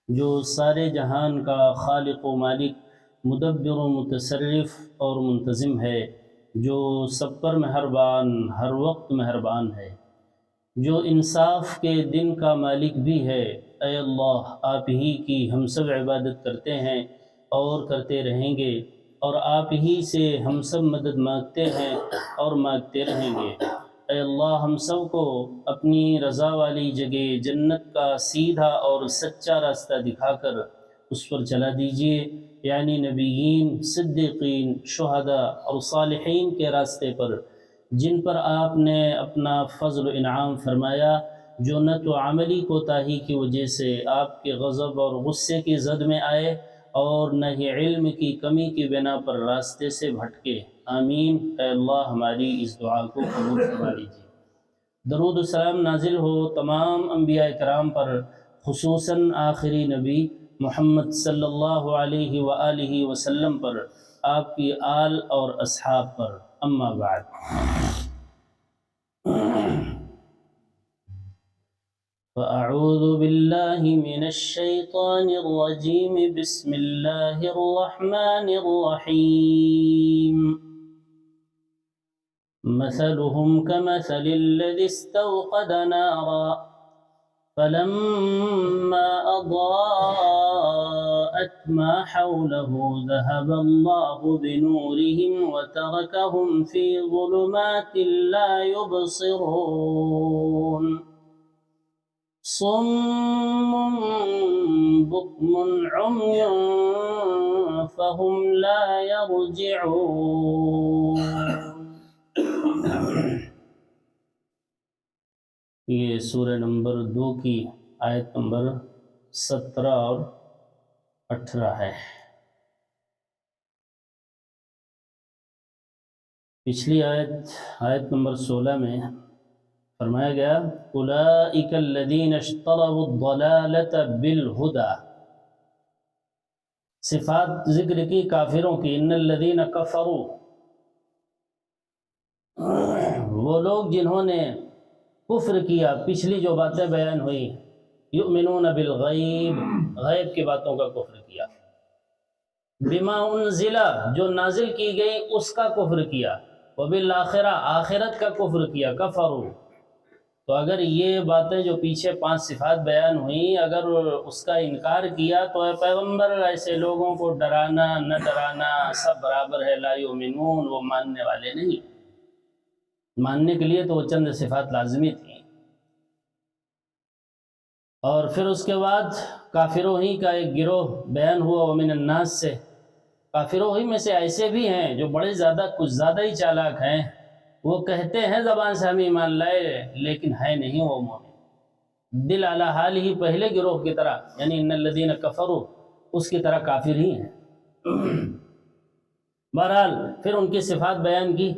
جو سارے جہان کا خالق و مالک، مدبر و متصرف اور منتظم ہے، جو سب پر مہربان، ہر وقت مہربان ہے، جو انصاف کے دن کا مالک بھی ہے۔ اے اللہ، آپ ہی کی ہم سب عبادت کرتے ہیں اور کرتے رہیں گے، اور آپ ہی سے ہم سب مدد مانگتے ہیں اور مانگتے رہیں گے۔ اے اللہ، ہم سب کو اپنی رضا والی جگہ جنت کا سیدھا اور سچا راستہ دکھا کر اس پر چلا دیجیے، یعنی نبیین، صدیقین، شہداء اور صالحین کے راستے پر، جن پر آپ نے اپنا فضل و انعام فرمایا، جو نہ تو عملی کوتاہی کی وجہ سے آپ کے غضب اور غصے کی زد میں آئے، اور نہ ہی علم کی کمی کی بنا پر راستے سے بھٹکے۔ آمین۔ اے اللہ، ہماری اس دعا کو قبول فرما لیجیے۔ درود و سلام نازل ہو تمام انبیاء کرام پر، خصوصاً آخری نبی محمد صلی اللہ علیہ وآلہ وسلم پر، آپ کی آل اور اصحاب پر۔ اما بعد، فأعوذ باللہ من الشیطان الرجیم، بسم اللہ الرحمن الرحیم۔ مثلهم كمثل الذي استوقد نارا فلما أضاءت ما حوله ذهب الله بنورهم وتركهم في ظلمات لا يبصرون صم بكم عمي فهم لا يرجعون۔ یہ سورہ نمبر 2 کی آیت نمبر 17 اور 18 ہے۔ پچھلی آیت نمبر 16 میں فرمایا گیا، اولئک الذین اشتروا الضلالۃ بالہدی، صفات ذکر کی کافروں کی، ان الذین کفروا، وہ لوگ جنہوں نے کفر کیا، پچھلی جو باتیں بیان ہوئی، یؤمنون بالغیب، غیب کی باتوں کا کفر کیا، بما انزل، جو نازل کی گئی اس کا کفر کیا، وبالآخرہ، آخرت کا کفر کیا، کفروا۔ تو اگر یہ باتیں جو پیچھے 5 صفات بیان ہوئیں، اگر اس کا انکار کیا تو اے پیغمبر، ایسے لوگوں کو ڈرانا نہ ڈرانا سب برابر ہے، لا یؤمنون، وہ ماننے والے نہیں۔ ماننے کے لیے تو وہ چند صفات لازمی تھیں۔ اور پھر اس کے بعد کافروں ہی کا ایک گروہ بیان ہوا، ومن الناس سے، کافروں ہی میں سے ایسے بھی ہیں جو بڑے زیادہ، کچھ زیادہ ہی چالاک ہیں، وہ کہتے ہیں زبان سے ہم ایمان لائے، لیکن ہے نہیں وہ مومن، دل اعلی حال ہی پہلے گروہ کی طرح، یعنی ان الذین کفروا، اس کی طرح کافر ہی ہیں۔ بہرحال پھر ان کی صفات بیان کی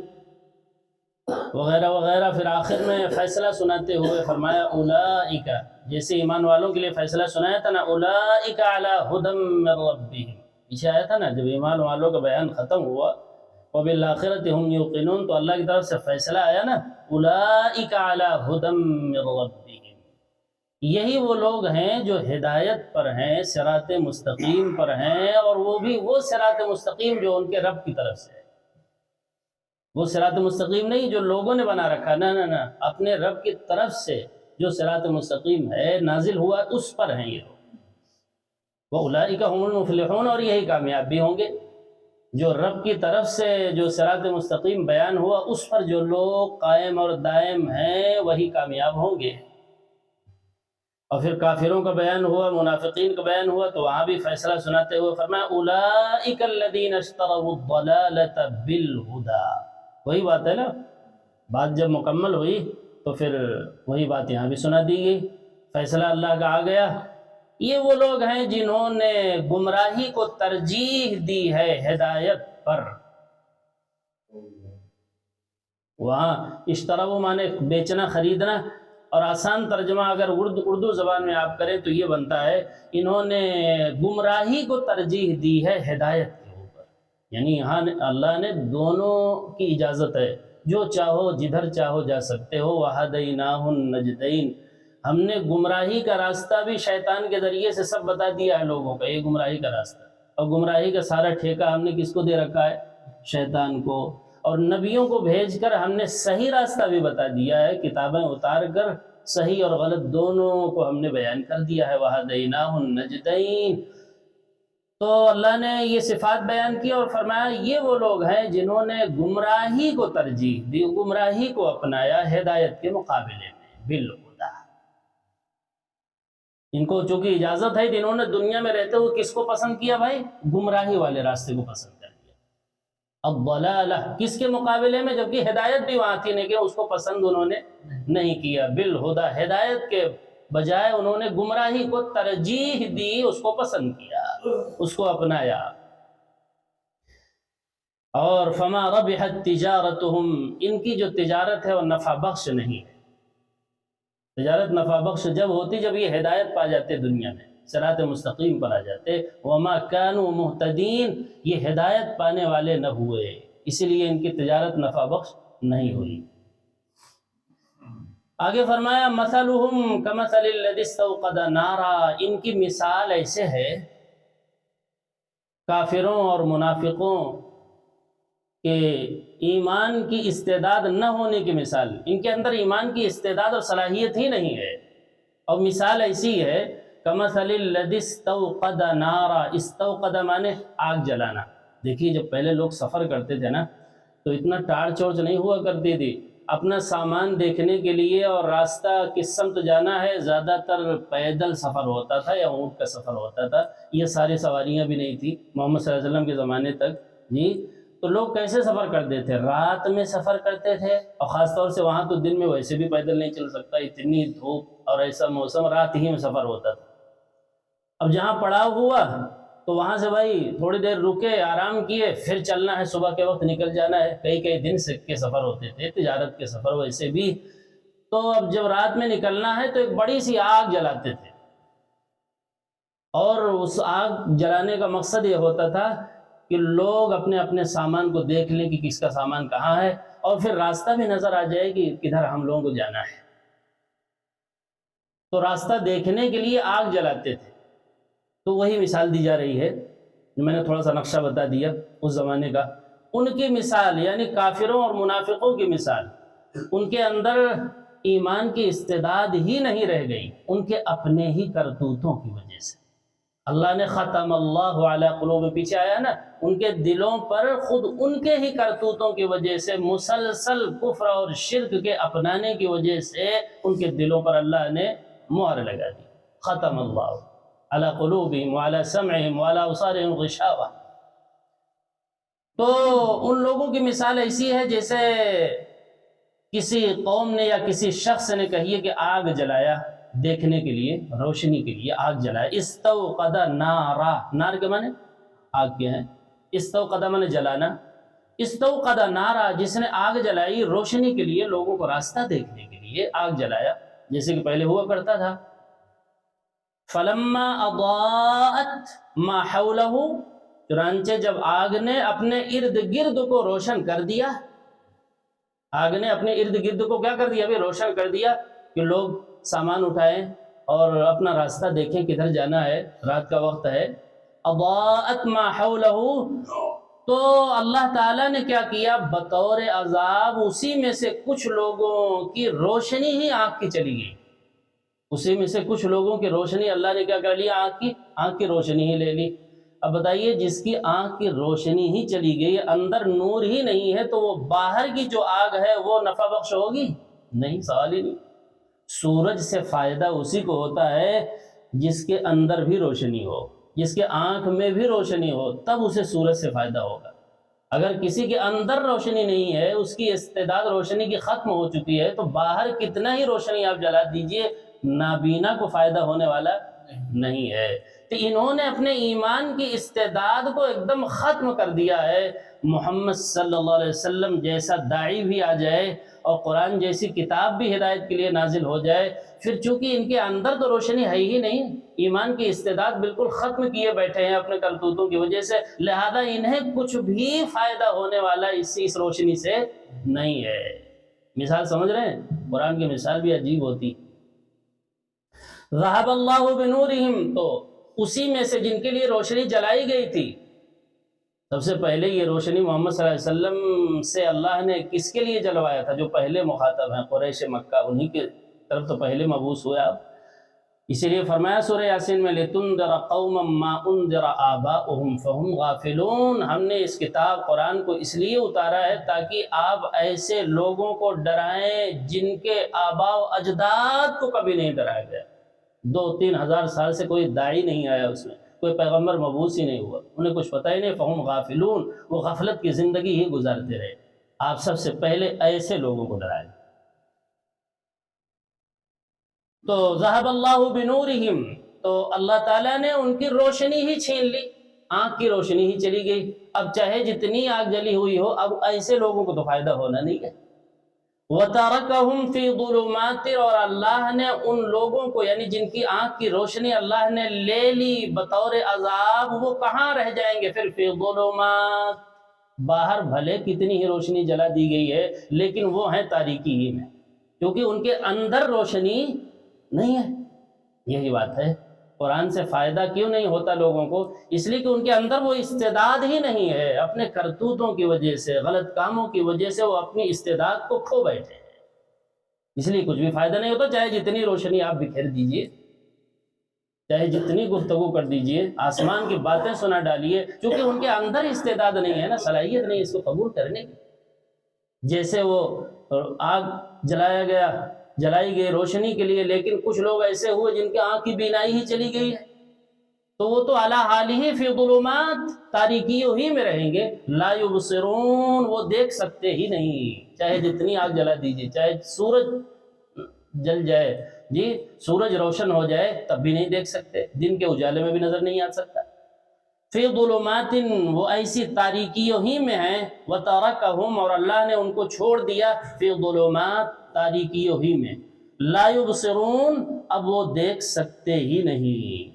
وغیرہ وغیرہ، پھر آخر میں فیصلہ سناتے ہوئے فرمایا، اولئک، جیسے ایمان والوں کے لیے فیصلہ سنایا تھا نا، اولئک علی ھدی من ربہم، پیچھے آیا تھا نا، جب ایمان والوں کا بیان ختم ہوا، وبالآخرۃ ھم یوقنون، تو اللہ کی طرف سے فیصلہ آیا نا، اولئک علی ھدی من ربہم، یہی وہ لوگ ہیں جو ہدایت پر ہیں، صراط مستقیم پر ہیں، اور وہ بھی وہ صراط مستقیم جو ان کے رب کی طرف سے ہے۔ وہ صراط مستقیم نہیں جو لوگوں نے بنا رکھا، نہ نہ نہ، اپنے رب کی طرف سے جو صراط مستقیم ہے، نازل ہوا، اس پر ہیں یہ لوگ۔ وَأُولَئِكَ هُمُ الْمُفْلِحُونَ، اور یہی کامیاب بھی ہوں گے، جو رب کی طرف سے جو صراط مستقیم بیان ہوا، اس پر جو لوگ قائم اور دائم ہیں، وہی کامیاب ہوں گے۔ اور پھر کافروں کا بیان ہوا، منافقین کا بیان ہوا، تو وہاں بھی فیصلہ سناتے ہوئے فرمایا، اولئک الذین اشتروا الضلالۃ بالہدی، وہی بات ہے نا، بات جب مکمل ہوئی تو پھر وہی بات یہاں بھی سنا دی گئی، فیصلہ اللہ کا آ گیا۔ یہ وہ لوگ ہیں جنہوں نے گمراہی کو ترجیح دی ہے ہدایت پر۔ وہاں اشتروا مانے بیچنا، خریدنا، اور آسان ترجمہ اگر اردو زبان میں آپ کریں تو یہ بنتا ہے، انہوں نے گمراہی کو ترجیح دی ہے ہدایت کے اوپر، یعنی یہاں اللہ نے دونوں کی اجازت ہے، جو چاہو جدھر چاہو جا سکتے ہو، وَہَدَيْنَاهُ النَّجْدَيْن، ہم نے گمراہی کا راستہ بھی شیطان کے ذریعے سے سب بتا دیا ہے لوگوں کا، یہ گمراہی کا راستہ، اور گمراہی کا سارا ٹھیکہ ہم نے کس کو دے رکھا ہے؟ شیطان کو۔ اور نبیوں کو بھیج کر ہم نے صحیح راستہ بھی بتا دیا ہے، کتابیں اتار کر صحیح اور غلط دونوں کو ہم نے بیان کر دیا ہے۔ وَهَدَيْنَاهُ النَّجْدَيْنِ۔ تو اللہ نے یہ صفات بیان کی اور فرمایا یہ وہ لوگ ہیں جنہوں نے گمراہی کو ترجیح دی، گمراہی کو اپنایا ہدایت کے مقابلے میں، بالہدیٰ۔ ان کو چونکہ اجازت ہے کہ انہوں نے دنیا میں رہتے ہوئے کس کو پسند کیا بھائی؟ گمراہی والے راستے کو پسند کر لیا۔ الضلالہ کس کے مقابلے میں؟ جبکہ ہدایت بھی وہاں تھی لیکن اس کو پسند انہوں نے نہیں کیا، بالہدیٰ، ہدایت کے بجائے انہوں نے گمراہی کو ترجیح دی، اس کو پسند کیا، اس کو اپنایا۔ اور فما ربحت تجارتہم، ان کی جو تجارت ہے وہ نفع بخش نہیں ہے۔ تجارت نفع بخش جب ہوتی جب یہ ہدایت پا جاتے دنیا میں، صراط مستقیم پر آ جاتے۔ وما كانوا مہتدین، یہ ہدایت پانے والے نہ ہوئے، اسی لیے ان کی تجارت نفع بخش نہیں ہوئی۔ آگے فرمایا مثلہم کمثل الذی استوقد نارا، ان کی مثال ایسے ہے کافروں اور منافقوں کے ایمان کی استعداد نہ ہونے کی مثال، ان کے اندر ایمان کی استعداد اور صلاحیت ہی نہیں ہے، اور مثال ایسی ہے کمثل الذی استوقد نارا، استوقد مانے آگ جلانا۔ دیکھیے جب پہلے لوگ سفر کرتے تھے نا تو اتنا ٹارچ ورچ نہیں ہوا کرتی تھی، اپنا سامان دیکھنے کے لیے اور راستہ کس سمت جانا ہے زیادہ تر پیدل سفر ہوتا تھا یا اونٹ کا سفر ہوتا تھا، یہ ساری سواریاں بھی نہیں تھی محمد صلی اللہ علیہ وسلم کے زمانے تک جی۔ تو لوگ کیسے سفر کرتے تھے؟ رات میں سفر کرتے تھے، اور خاص طور سے وہاں تو دن میں ویسے بھی پیدل نہیں چل سکتا، اتنی دھوپ اور ایسا موسم، رات ہی میں سفر ہوتا تھا۔ اب جہاں پڑاؤ ہوا تو وہاں سے بھائی تھوڑی دیر رکے، آرام کیے، پھر چلنا ہے، صبح کے وقت نکل جانا ہے۔ کئی دن سے کے سفر ہوتے تھے، تجارت کے سفر ویسے بھی۔ تو اب جب رات میں نکلنا ہے تو ایک بڑی سی آگ جلاتے تھے، اور اس آگ جلانے کا مقصد یہ ہوتا تھا کہ لوگ اپنے اپنے سامان کو دیکھ لیں کہ کس کا سامان کہاں ہے، اور پھر راستہ بھی نظر آ جائے کہ کدھر ہم لوگوں کو جانا ہے۔ تو راستہ دیکھنے کے لیے آگ جلاتے تھے۔ تو وہی مثال دی جا رہی ہے، میں نے تھوڑا سا نقشہ بتا دیا اس زمانے کا۔ ان کی مثال یعنی کافروں اور منافقوں کی مثال، ان کے اندر ایمان کی استعداد ہی نہیں رہ گئی، ان کے اپنے ہی کرتوتوں کی وجہ سے۔ اللہ نے ختم اللہ علی قلوب، پیچھے آیا نا، ان کے دلوں پر خود ان کے ہی کرتوتوں کی وجہ سے، مسلسل کفر اور شرک کے اپنانے کی وجہ سے ان کے دلوں پر اللہ نے مہر لگا دی۔ ختم اللہ علی قلوبہم وعلی سمعہم وعلی ابصارہم غشاوہ۔ تو ان لوگوں کی مثال ایسی ہے جیسے کسی قوم نے یا کسی شخص نے کہیے کہ آگ جلایا دیکھنے کے لیے، روشنی کے لیے آگ جلایا۔ استوقد نارا، نار کے معنی آگ کے ہیں، استوقد معنی جلانا۔ استوقد نارا، جس نے آگ جلائی روشنی کے لیے، لوگوں کو راستہ دیکھنے کے لیے آگ جلایا، جیسے کہ پہلے ہوا کرتا تھا۔ فلما اضاءت ما حولہ، چنانچہ جب آگ نے اپنے ارد گرد کو روشن کر دیا، آگ نے اپنے ارد گرد کو کیا کر دیا؟ ابھی روشن کر دیا کہ لوگ سامان اٹھائیں اور اپنا راستہ دیکھیں کدھر جانا ہے، رات کا وقت ہے۔ اضاءت ما حولہ، تو اللہ تعالیٰ نے کیا کیا؟ بطور عذاب اسی میں سے کچھ لوگوں کی روشنی ہی آنکھ کی چلی گئی، اسی میں سے کچھ لوگوں کی روشنی اللہ نے کیا کر لیا؟ آنکھ کی روشنی ہی لے لی۔ اب بتائیے جس کی آنکھ کی روشنی ہی چلی گئی، اندر نور ہی نہیں ہے، تو وہ باہر کی جو آگ ہے وہ نفع بخش ہوگی؟ نہیں، سوال ہی نہیں۔ سورج سے فائدہ اسی کو ہوتا ہے جس کے اندر بھی روشنی ہو، جس کے آنکھ میں بھی روشنی ہو، تب اسے سورج سے فائدہ ہوگا۔ اگر کسی کے اندر روشنی نہیں ہے، اس کی استعداد روشنی کی ختم ہو چکی ہے، تو باہر کتنا ہی روشنی آپ جلا دیجئے، نابینا کو فائدہ ہونے والا نہیں ہے۔ تو انہوں نے اپنے ایمان کی استعداد کو ایک دم ختم کر دیا ہے۔ محمد صلی اللہ علیہ وسلم جیسا داعی بھی آ جائے اور قرآن جیسی کتاب بھی ہدایت کے لیے نازل ہو جائے، پھر چونکہ ان کے اندر تو روشنی ہے ہی نہیں، ایمان کی استعداد بالکل ختم کیے بیٹھے ہیں اپنے کرتوتوں کی وجہ سے، لہذا انہیں کچھ بھی فائدہ ہونے والا اس روشنی سے نہیں ہے۔ مثال سمجھ رہے ہیں؟ قرآن کی مثال بھی عجیب ہوتی۔ ذہب اللہ بنورہم، تو اسی میں سے جن کے لیے روشنی جلائی گئی تھی، سب سے پہلے یہ روشنی محمد صلی اللہ علیہ وسلم سے اللہ نے کس کے لیے جلوایا تھا؟ جو پہلے مخاطب ہیں قریش مکہ، انہی کے طرف تو پہلے مبعوث ہوا آپ۔ اسی لیے فرمایا سورہ یاسین میں لِتُنذِرَ قَوْمًا مَّا أُنذِرَ آبَاؤُهُمْ فَهُمْ غَافِلُونَ، ہم نے اس کتاب قرآن کو اس لیے اتارا ہے تاکہ آپ ایسے لوگوں کو ڈرائیں جن کے آباء و اجداد کو کبھی نہیں ڈرایا گیا۔ 2-3 ہزار سال سے کوئی داعی نہیں آیا، اس میں کوئی پیغمبر مبعوث ہی نہیں ہوا، انہیں کچھ پتہ ہی نہیں، فَهُمْ غَافِلُونَ، وہ غفلت کی زندگی ہی گزارتے رہے۔ آپ سب سے پہلے ایسے لوگوں کو ڈرائیں۔ تو ذہب اللہ بنورہم، تو اللہ تعالیٰ نے ان کی روشنی ہی چھین لی، آنکھ کی روشنی ہی چلی گئی۔ اب چاہے جتنی آنکھ جلی ہوئی ہو، اب ایسے لوگوں کو تو فائدہ ہونا نہیں ہے۔ وَتَرَكَهُمْ فِي ظُلُمَاتٍ، اور اللہ نے ان لوگوں کو، یعنی جن کی آنکھ کی روشنی اللہ نے لے لی بطور عذاب، وہ کہاں رہ جائیں گے پھر؟ فی ظلمات، باہر بھلے کتنی ہی روشنی جلا دی گئی ہے لیکن وہ ہیں تاریکی ہی میں، کیونکہ ان کے اندر روشنی نہیں ہے۔ یہی بات ہے، قرآن سے فائدہ کیوں نہیں ہوتا لوگوں کو؟ اس لیے کہ ان کے اندر وہ استعداد ہی نہیں ہے، اپنے کرتوتوں کی وجہ سے، غلط کاموں کی وجہ سے وہ اپنی استعداد کو کھو بیٹھے ہیں، اس لیے کچھ بھی فائدہ نہیں ہوتا۔ چاہے جتنی روشنی آپ بکھیر دیجئے، چاہے جتنی گفتگو کر دیجئے، آسمان کی باتیں سنا ڈالیے، چونکہ ان کے اندر استعداد نہیں ہے نا، صلاحیت نہیں اس کو قبول کرنے کی۔ جیسے وہ آگ جلائی گئی روشنی کے لیے، لیکن کچھ لوگ ایسے ہوئے جن کے آنکھ کی بینائی ہی چلی گئی ہے، تو وہ تو علی حالہ فی ظلمات، تاریکیوں ہی میں رہیں گے، لا یبصرون، وہ دیکھ سکتے ہی نہیں، چاہے جتنی آگ جلا دیجیے، چاہے سورج جل جائے، جی سورج روشن ہو جائے تب بھی نہیں دیکھ سکتے، دن کے اجالے میں بھی نظر نہیں آ سکتا۔ فی ظلمات، وہ ایسی تاریکیوں ہی میں ہیں، وترکہم، اور اللہ نے ان کو چھوڑ دیا، فی ظلمات، تاریکیوں ہی میں، لا یبصرون، اب وہ دیکھ سکتے ہی نہیں۔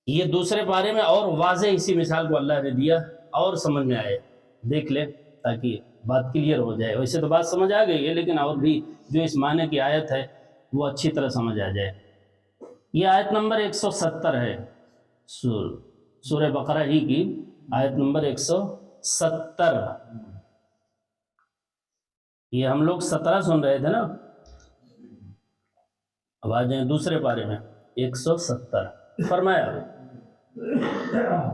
یہ دوسرے پارے میں اور واضح اسی مثال کو اللہ نے دیا، اور سمجھ میں آئے، دیکھ لیں تاکہ بات کلیئر ہو جائے۔ ویسے تو بات سمجھ آ گئی ہے، لیکن اور بھی جو اس معنی کی آیت ہے وہ اچھی طرح سمجھ آ جائے۔ یہ آیت نمبر 170 ہے، سورہ بقرہ ہی کی آیت نمبر 170۔ یہ ہم لوگ 17 سن رہے تھے نا، اب آ جائیں دوسرے پارے میں 170۔ فرمایا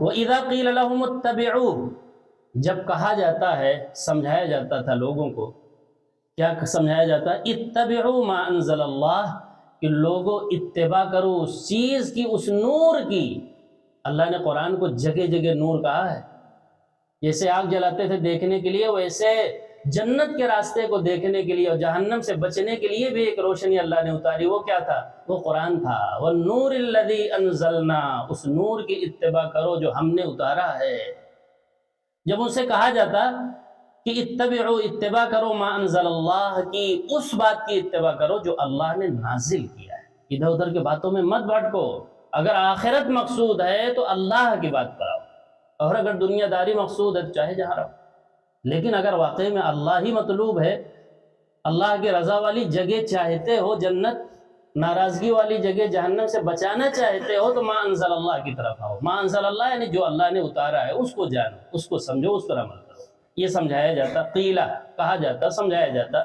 وَإِذَا قِيلَ لَهُمُ اتَّبِعُوا، جب کہا جاتا ہے، سمجھایا جاتا تھا لوگوں کو، کیا سمجھایا جاتا ہے؟ اتبعوا ما انزل اللہ، کہ لوگوں اتباع کرو اس چیز کی، اس نور کی۔ اللہ نے قرآن کو جگہ جگہ نور کہا ہے، جیسے آگ جلاتے تھے دیکھنے کے لیے، ویسے جنت کے راستے کو دیکھنے کے لیے اور جہنم سے بچنے کے لیے بھی ایک روشنی اللہ نے اتاری، وہ کیا تھا؟ وہ قرآن تھا۔ وَالنُّورِ الَّذِي أَنزَلْنَا، اس نور کی اتباع کرو جو ہم نے اتارا ہے۔ جب ان سے کہا جاتا کہ اتبعوا، اتباع کرو، ما انزل اللہ کی، اس بات کی اتباع کرو جو اللہ نے نازل کیا ہے، ادھر ادھر کے باتوں میں مت بھٹکو، اگر آخرت مقصود ہے تو اللہ کی بات پر آؤ، اور اگر دنیا داری مقصود ہے تو چاہے جہاں رہو، لیکن اگر واقعی میں اللہ ہی مطلوب ہے، اللہ کی رضا والی جگہ چاہتے ہو جنت، ناراضگی والی جگہ جہنم سے بچانا چاہتے ہو، تو ما انزل اللہ کی طرف آؤ۔ ما انزل اللہ یعنی جو اللہ نے اتارا ہے اس کو جانو، اس کو سمجھو، اس پر عمل کرو۔ یہ سمجھایا جاتا، قیلہ کہا جاتا، سمجھایا جاتا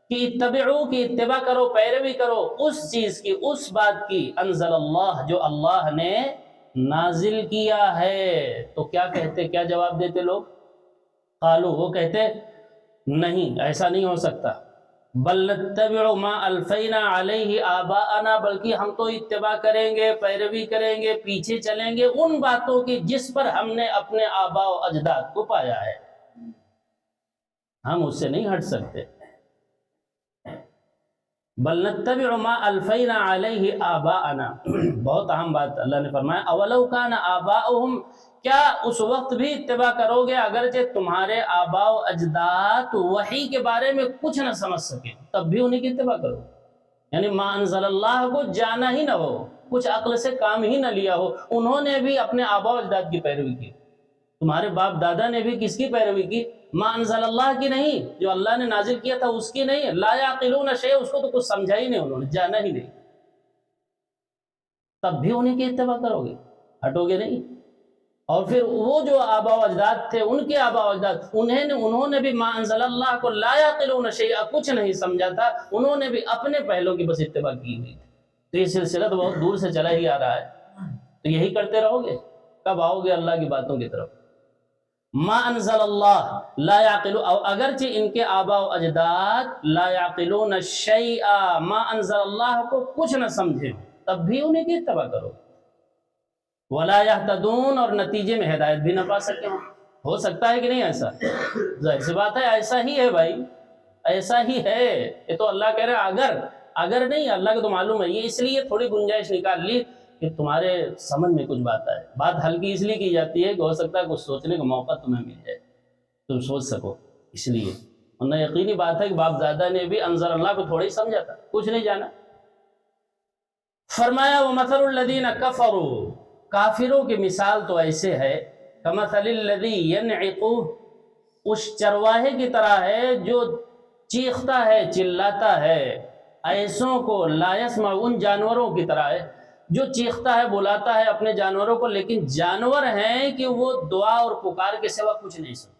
کہ اتبعو، کی اتباع کرو، پیروی کرو اس چیز کی، اس بات کی، انزل اللہ، جو اللہ نے نازل کیا ہے۔ تو کیا کہتے، کیا جواب دیتے لوگ؟ قالو، وہ کہتے نہیں، ایسا نہیں ہو سکتا، بل نتبع ما الفینا علیہ آباءنا، بلکہ ہم تو اتباع کریں گے، پیروی کریں گے، پیچھے چلیں گے ان باتوں کی جس پر ہم نے اپنے آباء و اجداد کو پایا ہے، ہم اس سے نہیں ہٹ سکتے۔ بل نتبع ما الفینا علیہ آباءنا، بہت اہم بات اللہ نے فرمایا، اولو کان آباؤہم، کیا اس وقت بھی اتباع کرو گے اگرچہ تمہارے آباء و اجداد وحی کے بارے میں کچھ نہ سمجھ سکے، تب بھی انہیں کی اتباع کرو، یعنی ما انزل اللہ کو جانا ہی نہ ہو، کچھ عقل سے کام ہی نہ لیا ہو، انہوں نے بھی اپنے آباء و اجداد کی پیروی کی، تمہارے باپ دادا نے بھی کس کی پیروی کی؟ ما انزل اللہ کی نہیں، جو اللہ نے نازل کیا تھا اس کی نہیں۔ لا یعقلون شیء، اس کو تو کچھ سمجھا ہی نہیں، انہوں نے جانا ہی نہیں، تب بھی انہیں کی اتباع کرو گے، ہٹو گے نہیں۔ اور پھر وہ جو آبا و اجداد تھے، ان کے آبا و اجداد، انہوں نے بھی ما انزل اللہ کو لا یعقلون شیء کچھ نہیں سمجھا تھا، انہوں نے بھی اپنے پہلوں کی بس اتباع کی ہوئی تھی۔ تو یہ سلسلہ تو بہت دور سے چلا ہی آ رہا ہے، تو یہی کرتے رہو گے، کب آؤ گے اللہ کی باتوں کی طرف؟ ما انزل اللہ لا یعقلون، اگرچہ ان کے آبا و اجداد لا یعقلون شیئا، ما انزل اللہ کو کچھ نہ سمجھے، تب بھی انہیں کی اتباع کرو۔ ولا یہتدون، اور نتیجے میں ہدایت بھی نہ پا سکے۔ ہو سکتا ہے کہ نہیں ایسا؟ ظاہر سی بات ہے ایسا ہی ہے بھائی، ایسا ہی ہے۔ یہ تو اللہ کہہ رہا ہے اگر نہیں، اللہ کو تو معلوم ہے، یہ اس لیے تھوڑی گنجائش نکال لی کہ تمہارے سمجھ میں کچھ بات آئے۔ بات ہلکی اس لیے کی جاتی ہے کہ ہو سکتا ہے کچھ سوچنے کا موقع تمہیں مل جائے، تم سوچ سکو، اس لیے۔ ورنہ یقینی بات ہے کہ باپ دادا نے بھی انزل اللہ کو تھوڑا ہی سمجھا تھا، کچھ نہیں جانا۔ فرمایا وَمَثَلُ الَّذِينَ كَفَرُوا، کافروں کی مثال تو ایسے ہے، كَمَثَلِ الَّذِي يَنْعِقُ، اس چرواہے کی طرح ہے جو چیختا ہے، چلاتا ہے، ایسوں کو لا يسمع، ان جانوروں کی طرح ہے جو چیختا ہے، بلاتا ہے اپنے جانوروں کو، لیکن جانور ہیں کہ وہ دعا اور پکار کے سوا کچھ نہیں سنتے۔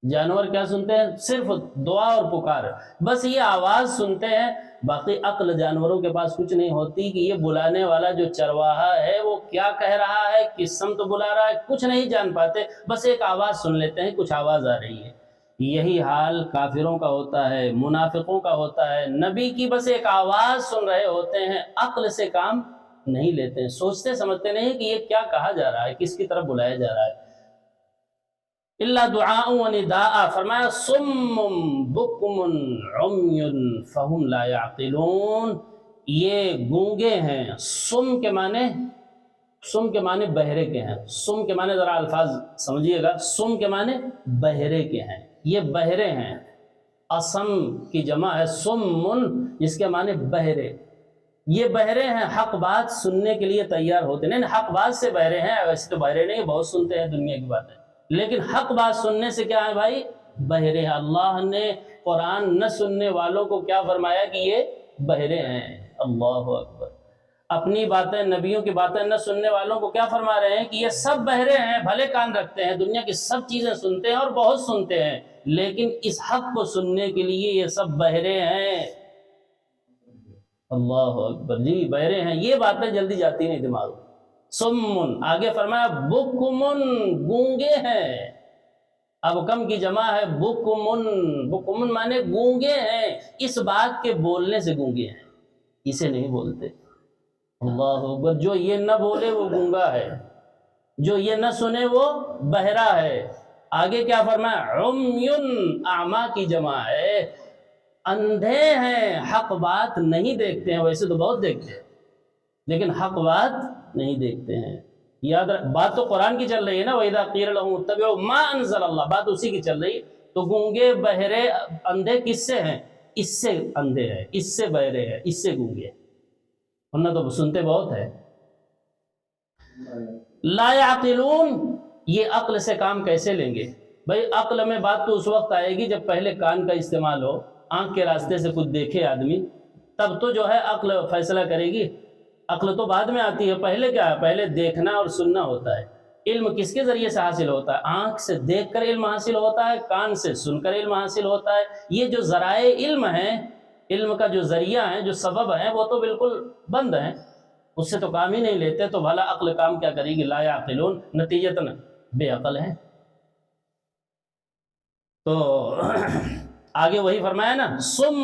جانور کیا سنتے ہیں؟ صرف دعا اور پکار، بس یہ آواز سنتے ہیں، باقی عقل جانوروں کے پاس کچھ نہیں ہوتی کہ یہ بلانے والا جو چرواہا ہے وہ کیا کہہ رہا ہے، کس سمت بلا رہا ہے، کچھ نہیں جان پاتے، بس ایک آواز سن لیتے ہیں، کچھ آواز آ رہی ہے۔ یہی حال کافروں کا ہوتا ہے، منافقوں کا ہوتا ہے، نبی کی بس ایک آواز سن رہے ہوتے ہیں، عقل سے کام نہیں لیتے ہیں، سوچتے سمجھتے نہیں کہ یہ کیا کہا جا رہا ہے، کس کی طرف بلایا جا رہا ہے۔ الا دعاء و نداء، فرمایا صم بکم عمی فہم لا یعقلون، یہ گونگے ہیں۔ صم کے معنی بہرے کے ہیں، صم کے معنی ذرا الفاظ سمجھیے گا، صم کے معنی بہرے کے ہیں، یہ بہرے ہیں۔ اصم کی جمع ہے صم، جس کے معنی بہرے، یہ بہرے ہیں، حق بات سننے کے لیے تیار ہوتے نہیں، حق بات سے بہرے ہیں، ویسے تو بہرے نہیں، بہت سنتے ہیں دنیا کی باتیں، لیکن حق بات سننے سے کیا ہے بھائی؟ بہرے ہیں۔ اللہ نے قرآن نہ سننے والوں کو کیا فرمایا کہ یہ بہرے ہیں؟ اللہ اکبر۔ اپنی باتیں، نبیوں کی باتیں نہ سننے والوں کو کیا فرما رہے ہیں کہ یہ سب بہرے ہیں، بھلے کان رکھتے ہیں، دنیا کی سب چیزیں سنتے ہیں اور بہت سنتے ہیں، لیکن اس حق کو سننے کے لیے یہ سب بہرے ہیں۔ اللہ اکبر، جی بہرے ہیں، یہ باتیں جلدی جاتی نہیں دماغ میں۔ سمن، آگے فرمایا بکمن، گونگے ہیں، اب کم کی جمع ہے بکمن، بکمن مانے گونگے ہیں، اس بات کے بولنے سے گونگے ہیں، اسے نہیں بولتے۔ اللہ اکبر، جو یہ نہ بولے وہ گونگا ہے، جو یہ نہ سنے وہ بہرا ہے۔ آگے کیا فرمایا؟ عمیٌ، اعمیٰ کی جمع ہے، اندھے ہیں، حق بات نہیں دیکھتے ہیں، ویسے تو بہت دیکھتے ہیں لیکن حق بات نہیں دیکھتے ہیں۔ یاد رکھ، بات تو قرآن کی چل رہی ہے نا، وَإِذَا قِيلَ لَهُمُ اتَّبِعُوا مَا أَنزَلَ اللَّهُ، بات اسی کی چل رہی، تو گونگے بہرے اندھے کس سے ہیں؟ اس سے اندھے ہیں، اس سے بہرے ہیں، اس سے گونگے، ورنہ تو سنتے بہت ہے۔ لا یعقلون، یہ عقل سے کام کیسے لیں گے بھائی؟ عقل میں بات تو اس وقت آئے گی جب پہلے کان کا استعمال ہو، آنکھ کے راستے سے کچھ دیکھے آدمی، تب تو جو ہے عقل فیصلہ کرے گی۔ عقل تو بعد میں آتی ہے، پہلے کیا ہے؟ پہلے دیکھنا اور سننا ہوتا ہے۔ علم کس کے ذریعے سے حاصل ہوتا ہے؟ آنکھ سے دیکھ کر علم حاصل ہوتا ہے، کان سے سن کر علم حاصل ہوتا ہے۔ یہ جو ذرائع علم ہیں، علم کا جو ذریعہ ہیں، جو سبب ہیں، وہ تو بالکل بند ہیں، اس سے تو کام ہی نہیں لیتے، تو بھلا عقل کام کیا کرے گی؟ لا یعقلون، نتیجتاً بے عقل ہیں۔ تو آگے وہی فرمایا نا، صم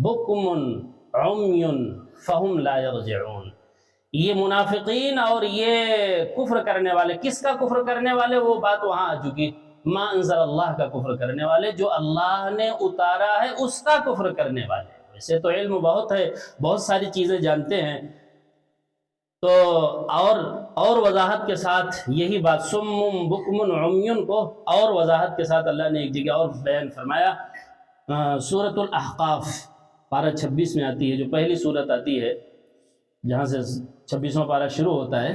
بکم عمی فہم لا یرجعون، یہ منافقین اور یہ کفر کرنے والے، کس کا کفر کرنے والے؟ وہ بات وہاں آ چکی، ما انزل اللہ کا کفر کرنے والے، جو اللہ نے اتارا ہے اس کا کفر کرنے والے۔ ویسے تو علم بہت ہے، بہت ساری چیزیں جانتے ہیں، تو اور وضاحت کے ساتھ یہی بات صم بکم عمی کو اور وضاحت کے ساتھ اللہ نے ایک جگہ اور بیان فرمایا، سورۃ الاحقاف پارہ 26 میں آتی ہے، جو پہلی سورت آتی ہے جہاں سے 26واں پارہ شروع ہوتا ہے،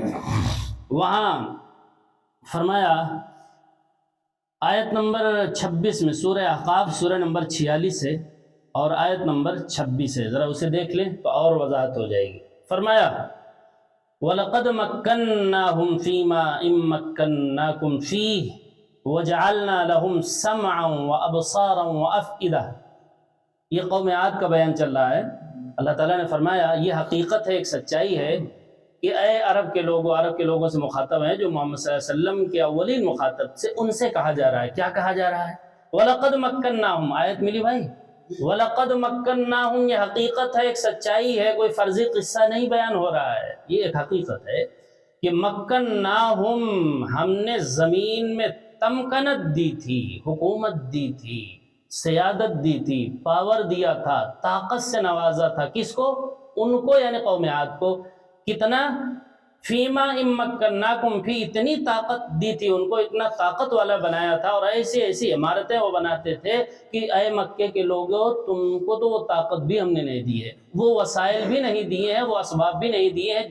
وہاں فرمایا آیت نمبر 26 میں سورہ احقاف سورہ نمبر 46 ہے اور آیت نمبر 26 ہے، ذرا اسے دیکھ لیں تو اور وضاحت ہو جائے گی۔ فرمایا وَلَقَدْ مَكَّنَّاهُمْ فِي مَا إِن مَّكَّنَّاكُمْ فِيهِ وَجَعَلْنَا لَهُمْ سَمْعًا وَأَبْصَارًا وَأَفْئِدَةً۔ یہ قوم عاد کا بیان چل رہا ہے۔ اللہ تعالیٰ نے فرمایا یہ حقیقت ہے، ایک سچائی ہے کہ اے عرب کے لوگوں سے مخاطب ہیں جو محمد صلی اللہ علیہ وسلم کے اولین مخاطب سے، ان سے کہا جا رہا ہے۔ کیا کہا جا رہا ہے؟ وَلَقَدْ مَكَّنَّاهُمْ، آیت ملی بھائی، وَلَقَدْ مَكَّنَّاهُمْ، یہ حقیقت ہے، ایک سچائی ہے، کوئی فرضی قصہ نہیں بیان ہو رہا ہے، یہ ایک حقیقت ہے کہ مَكَّنَّاهُمْ، ہم نے زمین میں تمکنت دی تھی، حکومت دی تھی، سیادت دی تھی، پاور دیا تھا، طاقت سے نوازا تھا۔ کس کو؟ ان کو، یعنی قوم عاد کو۔ کتنا؟ فیما ان مکناکم فی، اتنی طاقت دی تھی ان کو، اتنا طاقت والا بنایا تھا، اور ایسی ایسی عمارتیں وہ بناتے تھے کہ اے مکے کے لوگوں، تم کو تو وہ طاقت بھی ہم نے نہیں دی ہے، وہ وسائل بھی نہیں دیے ہیں، وہ اسباب بھی نہیں دیے ہیں،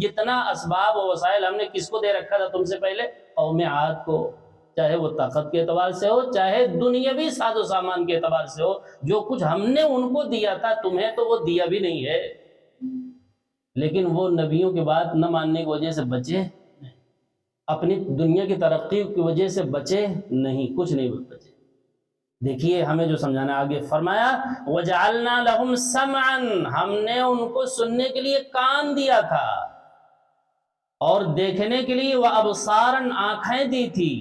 جتنا اسباب و وسائل ہم نے کس کو دے رکھا تھا تم سے پہلے؟ قوم عاد کو، چاہے وہ طاقت کے اعتبار سے ہو، چاہے دنیاوی ساز و سامان کے اعتبار سے ہو، جو کچھ ہم نے ان کو دیا تھا تمہیں تو وہ دیا بھی نہیں ہے۔ لیکن وہ نبیوں کی بات نہ ماننے کی وجہ سے بچے، اپنی دنیا کی ترقی کی وجہ سے بچے نہیں، کچھ نہیں بچے۔ دیکھیے ہمیں جو سمجھانا آگے، فرمایا وَجَعَلْنَا لَهُمْ سَمْعًا، ہم نے ان کو سننے کے لیے کان دیا تھا، اور دیکھنے کے لیے وَأَبْصَارًا، آنکھیں دی تھی،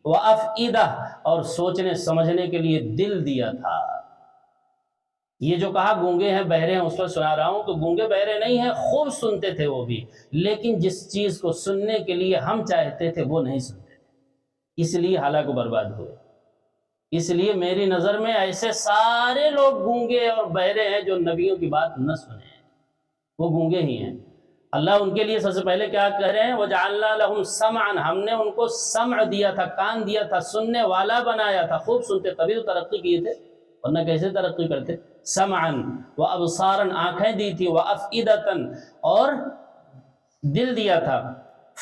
وَأَفْئِدَةً، اور سوچنے سمجھنے کے لیے دل دیا تھا۔ یہ جو کہا گونگے ہیں بہرے ہیں، اس پر سنا رہا ہوں کہ گونگے بہرے نہیں ہیں، خوب سنتے تھے وہ بھی، لیکن جس چیز کو سننے کے لیے ہم چاہتے تھے وہ نہیں سنتے تھے، اس لیے ہلاک و برباد ہوئے۔ اس لیے میری نظر میں ایسے سارے لوگ گونگے اور بہرے ہیں جو نبیوں کی بات نہ سنے، وہ گونگے ہی ہیں۔ اللہ ان کے لیے سب سے پہلے کیا کہہ رہے ہیں؟ وَجَعَلْنَا لَهُمْ سَمْعًا، ہم نے ان کو سمع دیا تھا، کان دیا تھا، سننے والا بنایا تھا، خوب سنتے، تبھی تو ترقی کیے تھے، ورنہ کیسے ترقی کرتے؟ سمعًا وَأَبْصَارًا، آنکھیں دی تھی، وَأَفْئِدَةً، اور دل دیا تھا۔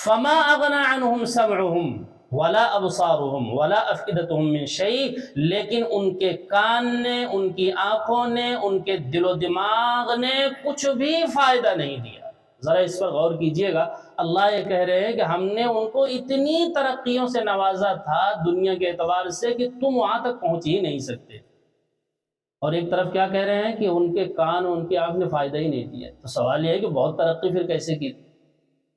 فَمَا أَغْنَى عَنْهُمْ سَمْعُهُمْ وَلَا أَبْصَارُهُمْ وَلَا أَفْئِدَتُهُمْ مِنْ شَيْءٍ، لیکن ان کے کان نے، ان کی آنکھوں نے، ان کے دل و دماغ نے کچھ بھی فائدہ نہیں دیا۔ ذرا اس پر غور کیجئے گا، اللہ یہ کہہ رہے ہیں کہ ہم نے ان کو اتنی ترقیوں سے نوازا تھا دنیا کے اعتبار سے کہ تم وہاں تک پہنچ ہی نہیں سکتے، اور ایک طرف کیا کہہ رہے ہیں کہ ان کے کان، ان کی آنکھ نے فائدہ ہی نہیں دیا۔ تو سوال یہ ہے کہ بہت ترقی پھر کیسے کی؟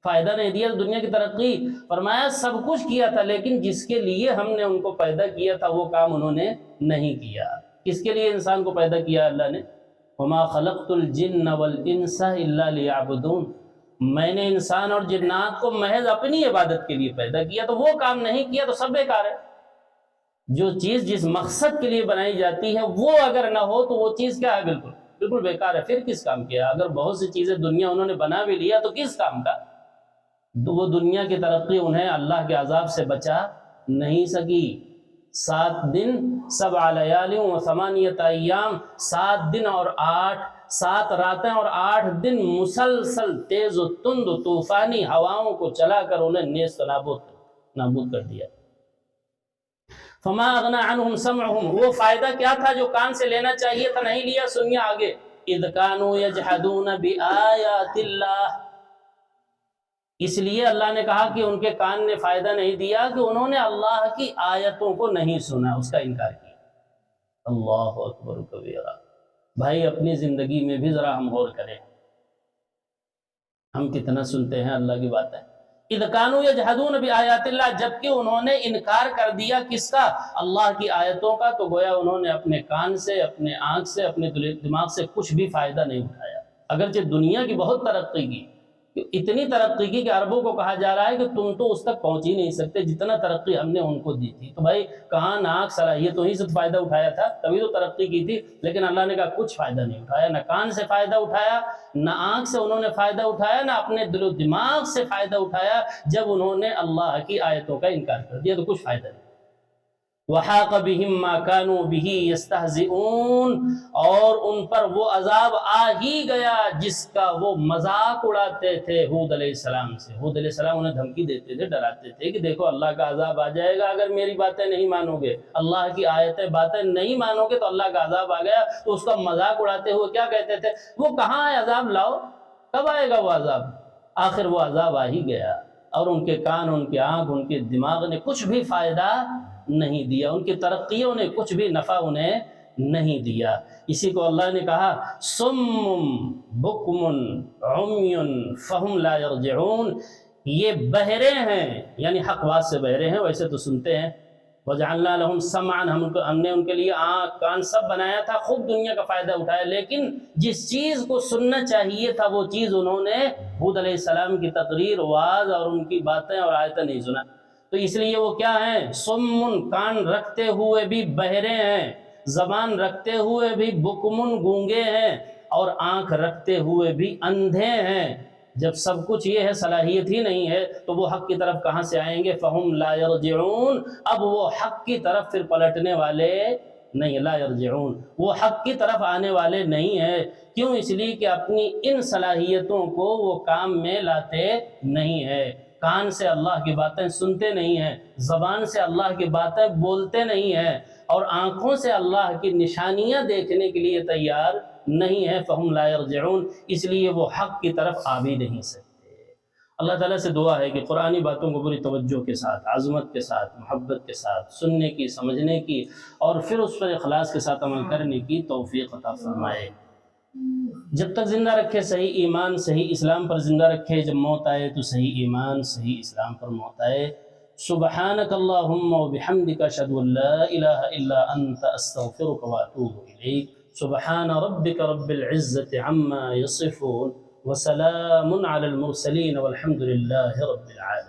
فائدہ نہیں دیا دنیا کی ترقی؟ فرمایا سب کچھ کیا تھا، لیکن جس کے لیے ہم نے ان کو پیدا کیا تھا وہ کام انہوں نے نہیں کیا۔ کس کے لیے انسان کو پیدا کیا اللہ نے؟ وَمَا خَلَقْتُ الْجِنَّ وَالْإِنسَ إِلَّا لِيَعْبُدُونَ، میں نے انسان اور جنات کو محض اپنی عبادت کے لیے پیدا کیا، تو وہ کام نہیں کیا تو سب بیکار ہے۔ جو چیز جس مقصد کے لیے بنائی جاتی ہے وہ اگر نہ ہو تو وہ چیز کیا ہے؟ بالکل بیکار ہے، پھر کس کام کیا؟ اگر بہت سی چیزیں دنیا انہوں نے بنا بھی لیا تو کس کام کا؟ تو وہ دنیا کی ترقی انہیں اللہ کے عذاب سے بچا نہیں سکی۔ 7 دن 7 لیال و 8 ایام، 7 دن اور 7 راتیں اور 8 دن مسلسل تیز و تند و طوفانی ہواؤں کو چلا کر انہیں نیست و نابود کر دیا۔ فما اغنى عنهم سمعهم، وہ فائدہ کیا تھا جو کان سے لینا چاہیے تھا نہیں لیا؟ سنیے آگے، اذ كانوا يجحدون بآيات اللہ، اس لیے اللہ نے کہا کہ ان کے کان نے فائدہ نہیں دیا کہ انہوں نے اللہ کی آیتوں کو نہیں سنا، اس کا انکار کیا۔ اللہ اکبر کبیرہ۔ بھائی اپنی زندگی میں بھی ذرا ہم غور کریں، ہم کتنا سنتے ہیں اللہ کی باتیں۔ اذ كانوا يجحدون بآیات اللہ، جبکہ انہوں نے انکار کر دیا کس کا؟ اللہ کی آیتوں کا، تو گویا انہوں نے اپنے کان سے، اپنے آنکھ سے، اپنے دماغ سے کچھ بھی فائدہ نہیں اٹھایا۔ اگرچہ دنیا کی بہت ترقی کی، اتنی ترقی کی کہ عربوں کو کہا جا رہا ہے کہ تم تو اس تک پہنچ ہی نہیں سکتے جتنا ترقی ہم نے ان کو دی تھی۔ تو بھائی کہاں ناک صلاحیتوں ہی سے فائدہ اٹھایا تھا، تبھی تو ترقی کی تھی، لیکن اللہ نے کہا کچھ فائدہ نہیں اٹھایا، نہ کان سے فائدہ اٹھایا، نہ آنکھ سے انہوں نے فائدہ اٹھایا، نہ اپنے دل و دماغ سے فائدہ اٹھایا۔ جب انہوں نے اللہ کی آیتوں کا انکار کر دیا تو کچھ فائدہ نہیں۔ وحاق بہم ما كانوا به یستہزئون، اور ان پر وہ عذاب آ ہی گیا جس کا وہ مذاق اڑاتے تھے ہود علیہ السلام سے۔ ہود علیہ السلام انہیں دھمکی دیتے تھے، ڈراتے تھے کہ دیکھو اللہ کا عذاب آ جائے گا اگر میری باتیں نہیں مانو گے، اللہ کی آیتیں باتیں نہیں مانو گے تو اللہ کا عذاب آ گیا۔ تو اس کا مذاق اڑاتے ہوئے کیا کہتے تھے؟ وہ کہاں ہے عذاب، لاؤ، کب آئے گا وہ عذاب؟ آخر وہ عذاب آ ہی گیا، اور ان کے کان، ان کی آنکھ، ان کے دماغ نے کچھ بھی فائدہ نہیں دیا، ان کی ترقیوں نے کچھ بھی نفع انہیں نہیں دیا۔ اسی کو اللہ نے کہا سم بکم عمی فہم لا یرجعون، یہ بہرے ہیں، یعنی حق بات سے بہرے ہیں، ویسے تو سنتے ہیں۔ وجعلنا لهم سمعا، ہم نے ان کے لیے آنکھ کان سب بنایا تھا، خوب دنیا کا فائدہ اٹھایا، لیکن جس چیز کو سننا چاہیے تھا وہ چیز انہوں نے ہود علیہ السلام کی تقریر، وعظ اور ان کی باتیں اور آیتیں نہیں سنا۔ تو اس لیے وہ کیا ہیں؟ سمن، کان رکھتے ہوئے بھی بہرے ہیں، زبان رکھتے ہوئے بھی بکمن، گونگے ہیں، اور آنکھ رکھتے ہوئے بھی اندھے ہیں۔ جب سب کچھ یہ ہے، صلاحیت ہی نہیں ہے، تو وہ حق کی طرف کہاں سے آئیں گے؟ فہم لا یرجعون، اب وہ حق کی طرف پھر پلٹنے والے نہیں، لا یرجعون، وہ حق کی طرف آنے والے نہیں ہیں۔ کیوں؟ اس لیے کہ اپنی ان صلاحیتوں کو وہ کام میں لاتے نہیں ہے، کان سے اللہ کی باتیں سنتے نہیں ہیں، زبان سے اللہ کی باتیں بولتے نہیں ہیں، اور آنکھوں سے اللہ کی نشانیاں دیکھنے کے لیے تیار نہیں ہے۔ فہم لا یرجعون، اس لیے وہ حق کی طرف آ بھی نہیں سکتے۔ اللہ تعالیٰ سے دعا ہے کہ قرآنی باتوں کو پوری توجہ کے ساتھ، عظمت کے ساتھ، محبت کے ساتھ سننے کی، سمجھنے کی، اور پھر اس پر اخلاص کے ساتھ عمل کرنے کی توفیق عطا فرمائے۔ جب تک زندہ رکھے صحیح ایمان، صحیح اسلام پر زندہ رکھے، جب موت آئے تو صحیح ایمان، صحیح اسلام پر موت آئے۔ سبحانک اللہم وبحمدک، اشہد ان لا الہ الا انت، استغفرک واتوب الیک۔ سبحان ربک رب العزة عما یصفون، وسلام علی المرسلین، والحمد للہ رب العالمین۔